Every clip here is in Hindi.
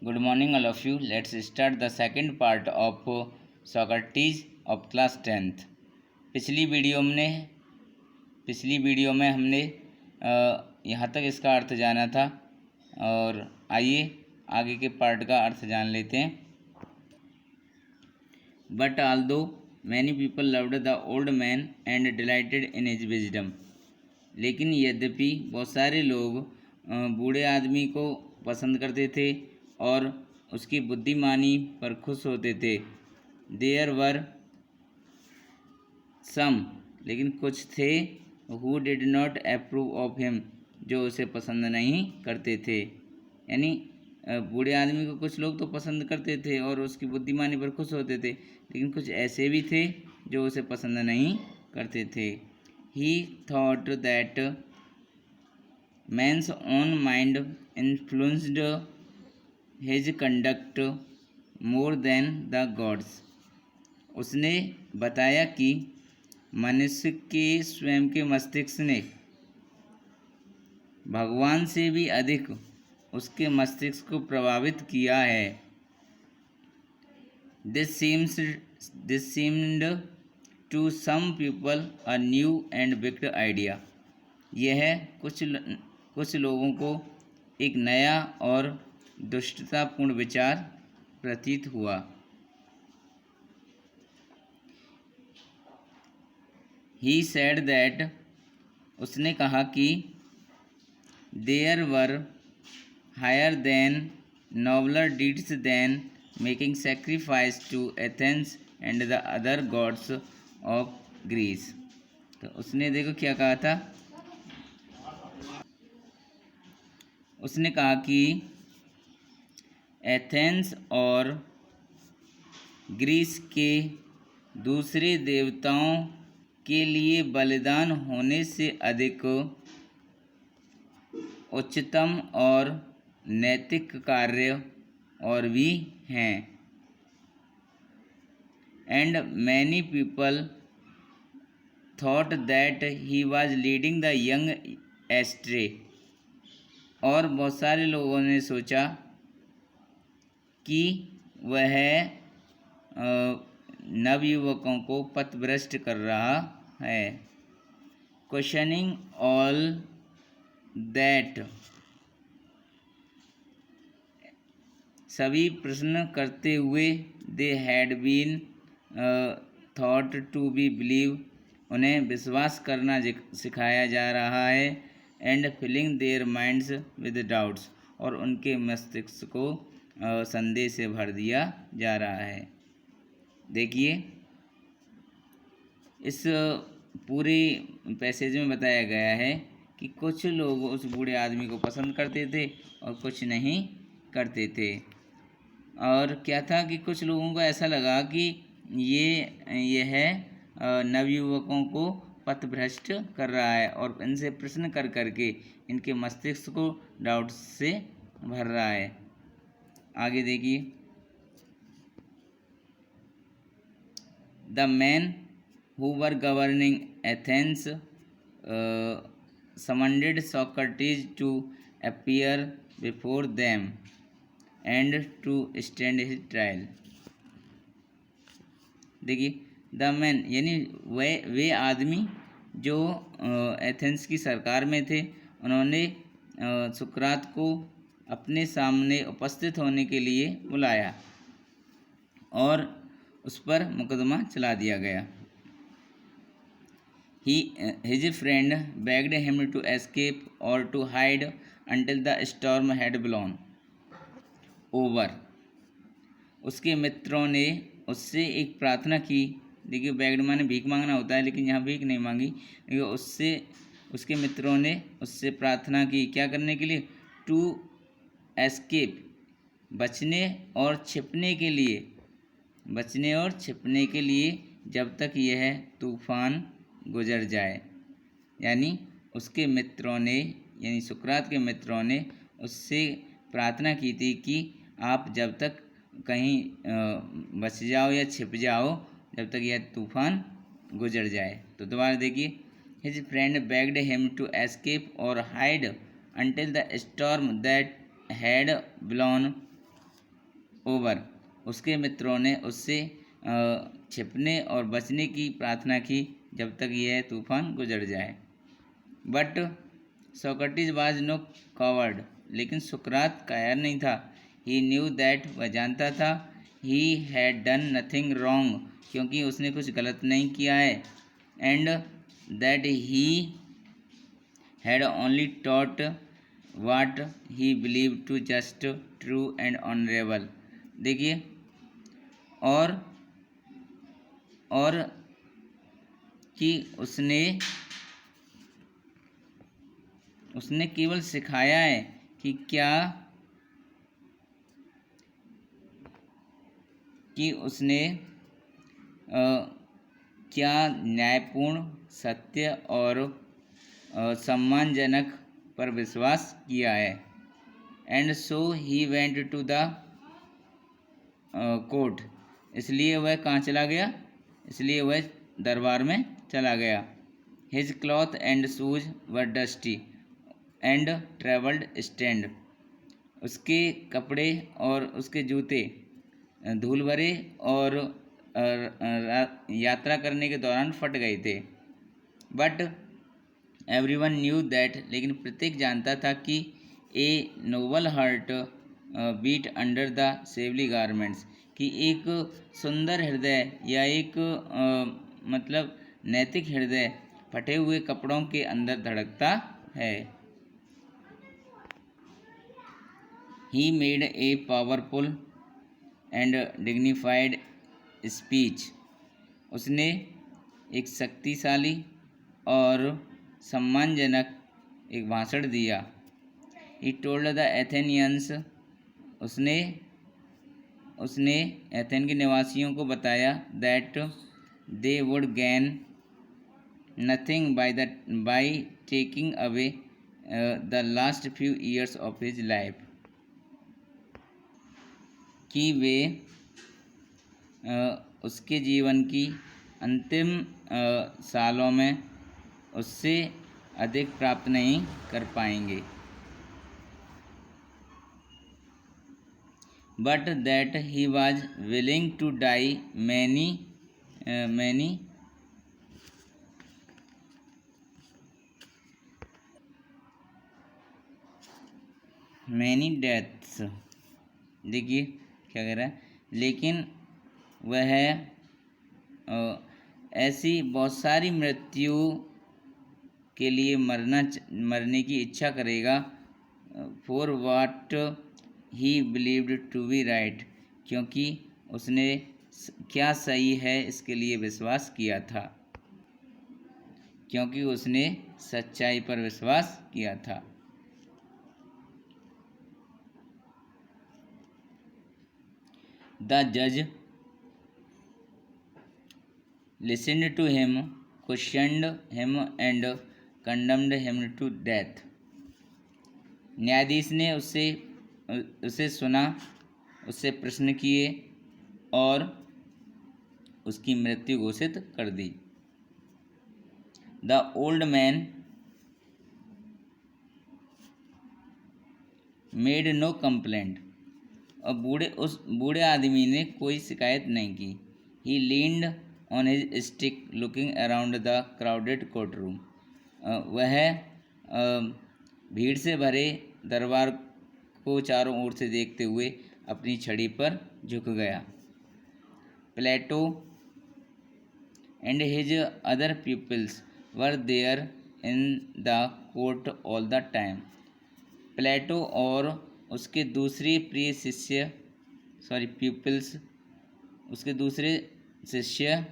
Good morning, all of you. Let's start the second part of Socrates of class 10th. पिछली वीडियो में हमने यहाँ तक इसका अर्थ जाना था और आइए आगे के पार्ट का अर्थ जान लेते हैं. But although many people loved the old man and delighted in his wisdom, लेकिन यद्यपि बहुत सारे लोग बूढ़े आदमी को पसंद करते थे और उसकी बुद्धिमानी पर खुश होते थे. देयर वर सम, लेकिन कुछ थे, who did not approve of him, जो उसे पसंद नहीं करते थे. यानी बूढ़े आदमी को कुछ लोग तो पसंद करते थे और उसकी बुद्धिमानी पर खुश होते थे, लेकिन कुछ ऐसे भी थे जो उसे पसंद नहीं करते थे. He thought that man's own mind influenced his conduct more than the gods. उसने बताया कि मनुष्य के स्वयं के मस्तिष्क ने भगवान से भी अधिक उसके मस्तिष्क को प्रभावित किया है. This seemed to some people a new and big idea. यह कुछ लोगों को एक नया और दुष्टतापूर्ण विचार प्रतीत हुआ. He said that, उसने कहा कि there were higher than nobler deeds than making sacrifice to Athens and the other gods of Greece. तो उसने देखो क्या कहा था. उसने कहा कि एथेंस और ग्रीस के दूसरे देवताओं के लिए बलिदान होने से अधिक उच्चतम और नैतिक कार्य और भी हैं. And many people thought that he was leading the young ashtray. और बहुत सारे लोगों ने सोचा कि वह नवयुवकों को पथभ्रष्ट कर रहा है. क्वेश्चनिंग ऑल दैट, सभी प्रश्न करते हुए, they had been taught to be believe, उन्हें विश्वास करना सिखाया जा रहा है. And filling their minds with doubts, और उनके मस्तिष्क को संदेह से भर दिया जा रहा है. देखिए इस पूरे पैसेज में बताया गया है कि कुछ लोग उस बूढ़े आदमी को पसंद करते थे और कुछ नहीं करते थे. और क्या था कि कुछ लोगों को ऐसा लगा कि यह नवयुवकों को पथभ्रष्ट कर रहा है और इनसे प्रश्न कर करके इनके मस्तिष्क को डाउट से भर रहा है. आगे देखिए. The man who were governing Athens summoned Socrates to appear before them and to stand his trial. देखिए द मैन यानी वे आदमी जो एथेंस की सरकार में थे, उन्होंने सुकरात को अपने सामने उपस्थित होने के लिए बुलाया और उस पर मुकदमा चला दिया गया. His friend begged him to escape or to hide until the storm had blown over. उसके मित्रों ने उससे एक प्रार्थना की. देखिए बेग्ड माने भीख मांगना होता है, लेकिन यहाँ भीख नहीं मांगी. उसके मित्रों ने उससे प्रार्थना की क्या करने के लिए? टू एस्केप, बचने और छिपने के लिए जब तक यह तूफान गुजर जाए. यानी उसके मित्रों ने, यानी सुकरात के मित्रों ने उससे प्रार्थना की थी कि आप जब तक कहीं बच जाओ या छिप जाओ जब तक यह तूफान गुजर जाए. तो दोबारा देखिए. His friend begged him to escape और hide until the storm that had blown over. उसके मित्रों ने उससे छिपने और बचने की प्रार्थना की जब तक यह तूफान गुजर जाए। But Socrates was no coward, लेकिन सुकरात कायर नहीं था। ही न्यू दैट, वह जानता था, he had done nothing wrong, क्योंकि उसने कुछ गलत नहीं किया है, and that he had only taught what he believe to just, true and honourable. देखिए, और कि उसने केवल सिखाया है कि उसने क्या न्यायपूर्ण, सत्य और सम्मानजनक पर विश्वास किया है। And so he went to the court, इसलिए वह कहाँ चला गया? इसलिए वह दरबार में चला गया। His cloth and shoes were dusty and travelled stand, उसके कपड़े और उसके जूते धूल भरे और यात्रा करने के दौरान फट गए थे। बट एवरीवन न्यू दैट, लेकिन प्रत्येक जानता था कि a noble heart beat under the shabby garments, कि एक सुंदर हृदय या एक मतलब नैतिक हृदय फटे हुए कपड़ों के अंदर धड़कता है। He made a powerful and dignified speech, उसने एक शक्तिशाली और सम्मानजनक एक भाषण दिया। ही टोल्ड द एथेनियंस, उसने एथेन के निवासियों को बताया, that they would gain nothing by taking away the last few years of his life, कि वे उसके जीवन की अंतिम सालों में उससे अधिक प्राप्त नहीं कर पाएंगे। But that he was willing to die many deaths. देखिए क्या कह रहा है, लेकिन वह ऐसी बहुत सारी मृत्यु के लिए मरने की इच्छा करेगा। For what he believed to be right, क्योंकि उसने क्या सही है इसके लिए विश्वास किया था, क्योंकि उसने सच्चाई पर विश्वास किया था। द जज listened to him, questioned him and condemned him to death. न्यायाधीश ने उसे सुना, उससे प्रश्न किए और उसकी मृत्यु घोषित कर दी। The old man made no complaint, और उस बूढ़े आदमी ने कोई शिकायत नहीं की। He leaned on his stick looking around the crowded court room, वह भीड़ से भरे दरबार को चारों ओर से देखते हुए अपनी छड़ी पर झुक गया। Plato and his other peoples were there in the court all the time, Plato और उसके दूसरे प्रिय शिष्य पीपल्स, उसके दूसरे शिष्य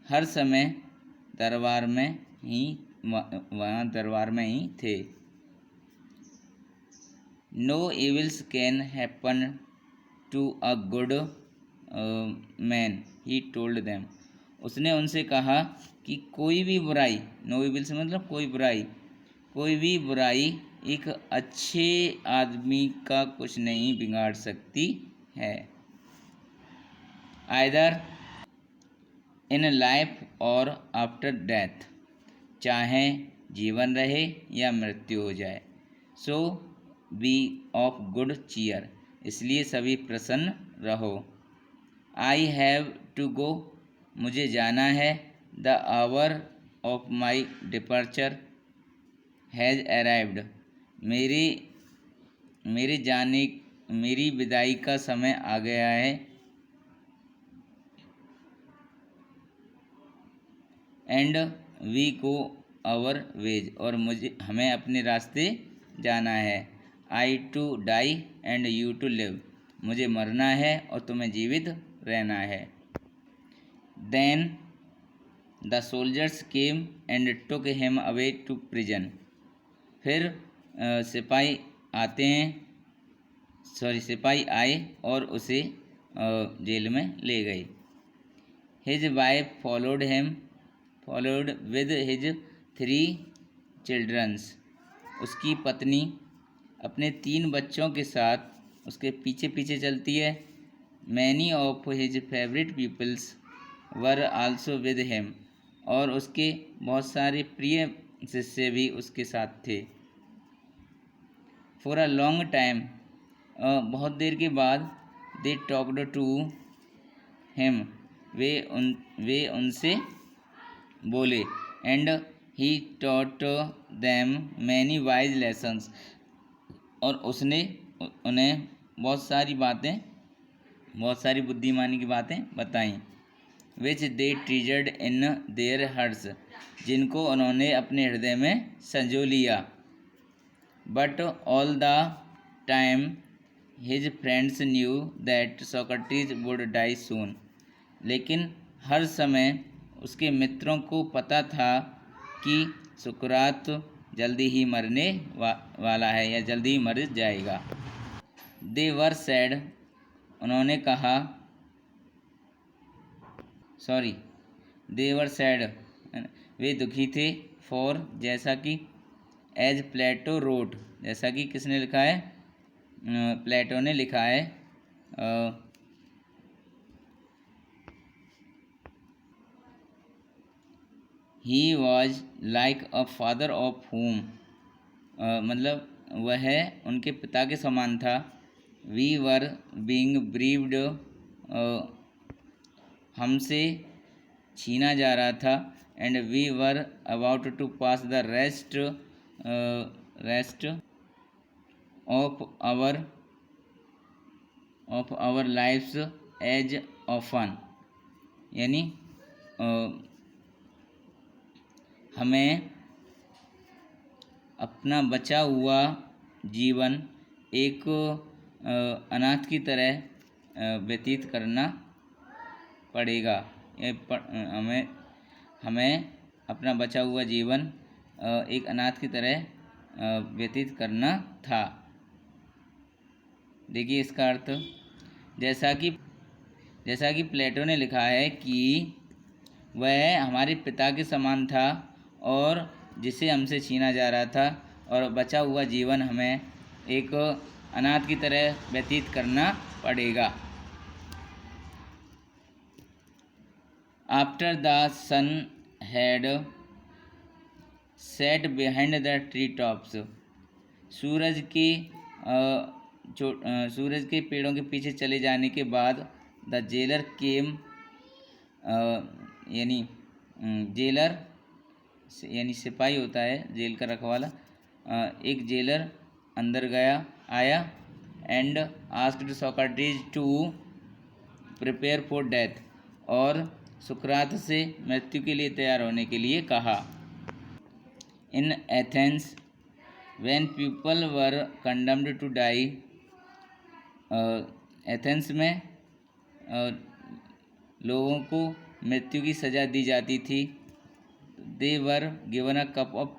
हर समय दरबार में ही थे। No evils can happen to a good man, he told them, उसने उनसे कहा कि कोई भी बुराई, नो इविल्स मतलब कोई भी बुराई एक अच्छे आदमी का कुछ नहीं बिगाड़ सकती है। आइदर इन लाइफ और आफ्टर डेथ, चाहे जीवन रहे या मृत्यु हो जाए। सो बी ऑफ गुड चीयर, इसलिए सभी प्रसन्न रहो। आई हैव टू गो, मुझे जाना है। The hour of my departure has arrived, मेरी मेरे जाने मेरी विदाई का समय आ गया है। And we go our ways, और हमें अपने रास्ते जाना है। I to die and you to live, मुझे मरना है और तुम्हें जीवित रहना है। Then the soldiers came and took him away to prison, फिर सिपाही आए और उसे जेल में ले गए। His wife followed with his 3 childrens, उसकी पत्नी अपने 3 बच्चों के साथ उसके पीछे पीछे चलती है। Many of his favourite peoples were also with him, और उसके बहुत सारे प्रिय शिष्य भी उसके साथ थे। फॉर अ लॉन्ग टाइम, बहुत देर के बाद, दे टॉक्ड टू हिम, वे उनसे बोले। And he taught them many wise lessons, और उसने उन्हें बहुत सारी बुद्धिमानी की बातें बताईं। विच दे ट्रीजर्ड इन देयर हर्ट्स, जिनको उन्होंने अपने हृदय में संजो लिया। But all the time his friends knew that Socrates would die soon, लेकिन हर समय उसके मित्रों को पता था कि सुकरात जल्दी ही मरने वाला है, या जल्दी ही मर जाएगा। दे वर सैड, उन्होंने कहा दे वर सैड, वे दुखी थे। फॉर, जैसा कि, एज प्लेटो रोट, जैसा कि किसने लिखा है, प्लेटो ने लिखा है। He was like a father of home, मतलब वह उनके पिता के समान था। वी वर बींग ब्रीव्ड, हमसे छीना जा रहा था। And we were about to pass the rest of our lifes as often, यानी हमें अपना बचा हुआ जीवन एक अनाथ की तरह व्यतीत करना पड़ेगा। हमें अपना बचा हुआ जीवन एक अनाथ की तरह व्यतीत करना था। देखिए इसका अर्थ, जैसा कि प्लेटो ने लिखा है कि वह हमारे पिता के समान था और जिसे हमसे छीना जा रहा था, और बचा हुआ जीवन हमें एक अनाथ की तरह व्यतीत करना पड़ेगा। After the sun had set behind the tree tops, सूरज के पेड़ों के पीछे चले जाने के बाद, द जेलर केम, जेलर यानी सिपाही होता है, जेल का रखवाला, एक जेलर अंदर आया। And asked Socrates to prepare for death, और सुकरात से मृत्यु के लिए तैयार होने के लिए कहा। In Athens when people were condemned to die, Athens में लोगों को मृत्यु की सज़ा दी जाती थी। They were given a cup of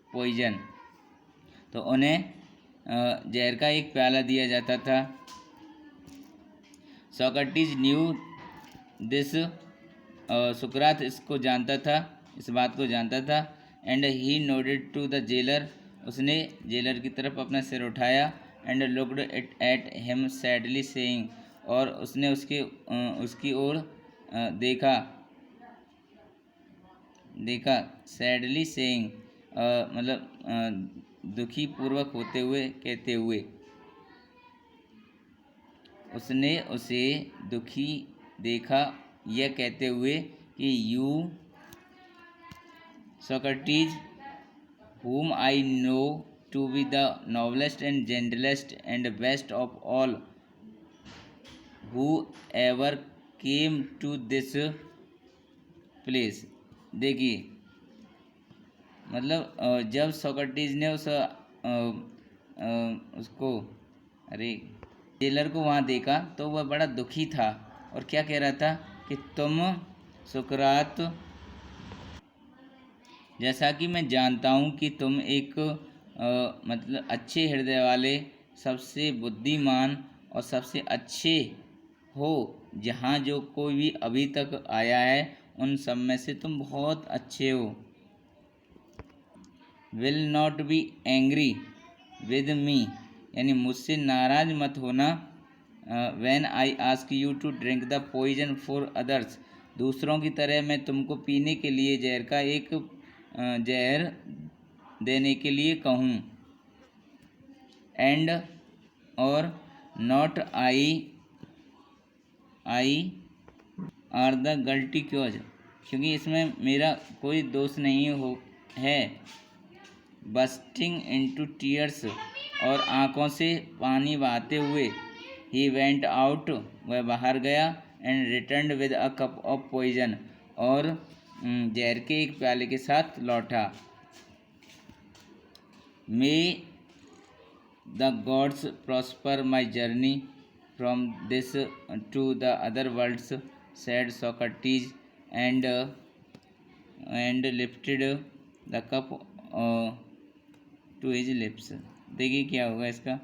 poison, तो उन्हें जहर का एक प्याला दिया जाता था। सोक्रेटिस न्यू दिस, सुकरात इसको जानता था, इस बात को जानता था। And he nodded to the jailer, उसने जेलर की तरफ अपना सिर उठाया। And looked at him sadly saying, और उसने उसकी ओर देखा सैडली सेइंग, मतलब दुखी पूर्वक होते हुए कहते हुए। उसने उसे दुखी देखा, यह कहते हुए कि you Socrates, whom I know to be the noblest and gentlest and best of all who ever came to this place। देखिए, मतलब जब सोक्रेटिस ने उसको, अरे, जेलर को वहाँ देखा तो वह बड़ा दुखी था और क्या कह रहा था कि तुम सुकरात, जैसा कि मैं जानता हूँ कि तुम एक मतलब अच्छे हृदय वाले, सबसे बुद्धिमान और सबसे अच्छे हो, जहाँ जो कोई भी अभी तक आया है उन सब में से तुम बहुत अच्छे हो। Will not be angry with me, यानी मुझसे नाराज मत होना। When I ask you to drink the poison for others, दूसरों की तरह मैं तुमको पीने के लिए जहर का एक जहर देने के लिए कहूँ। एंड और not I are the guilty cause, क्योंकि इसमें मेरा कोई दोष नहीं हो है। बस्टिंग इनटू टीयर्स, और आंखों से पानी बहाते हुए, ही वेंट आउट, वह बाहर गया, and return with a cup of poison, और जहर के एक प्याले के साथ लौटा। May the gods prosper my journey from this to the other worlds, said Socrates, and lifted the cup to his lips। देखिए क्या होगा इसका,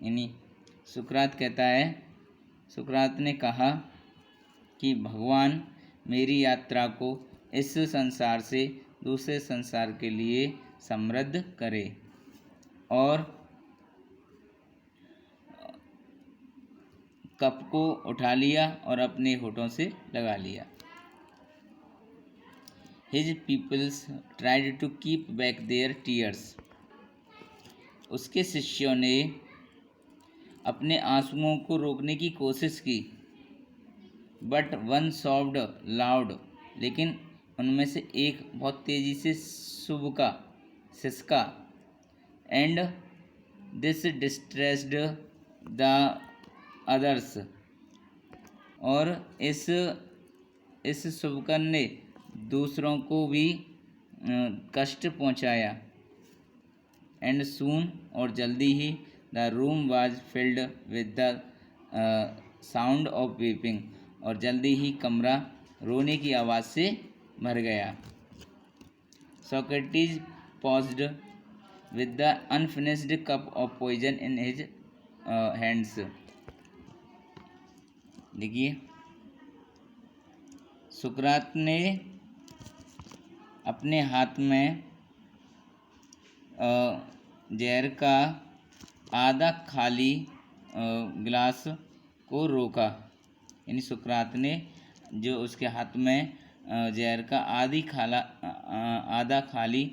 यानी सुकरात कहता है, सुकरात ने कहा कि भगवान मेरी यात्रा को इस संसार से दूसरे संसार के लिए समृद्ध करे, और कप को उठा लिया और अपने होठों से लगा लिया। His pupils tried to keep back their tears, उसके शिष्यों ने अपने आंसुओं को रोकने की कोशिश की। बट वन सॉफ्ड लाउड, लेकिन उनमें से एक बहुत तेजी से सिसका। And this distressed the others, और इस शुभकन ने दूसरों को भी कष्ट पहुंचाया। एंड सून, और जल्दी ही, the room was filled with the sound of weeping, और जल्दी ही कमरा रोने की आवाज़ से भर गया। Socrates paused with the unfinished cup of poison in his hands. देखिए, सुकरात ने अपने हाथ में जहर का आधा खाली गिलास को रोका, यानी सुकरात ने जो उसके हाथ में जहर का आधा खाली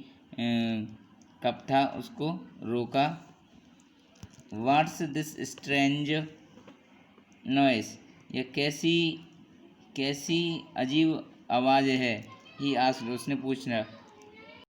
कप था उसको रोका। व्हाट्स दिस स्ट्रेंज नॉइस, यह कैसी अजीब आवाज़ है। ही आस्क्ड, उसने पूछा।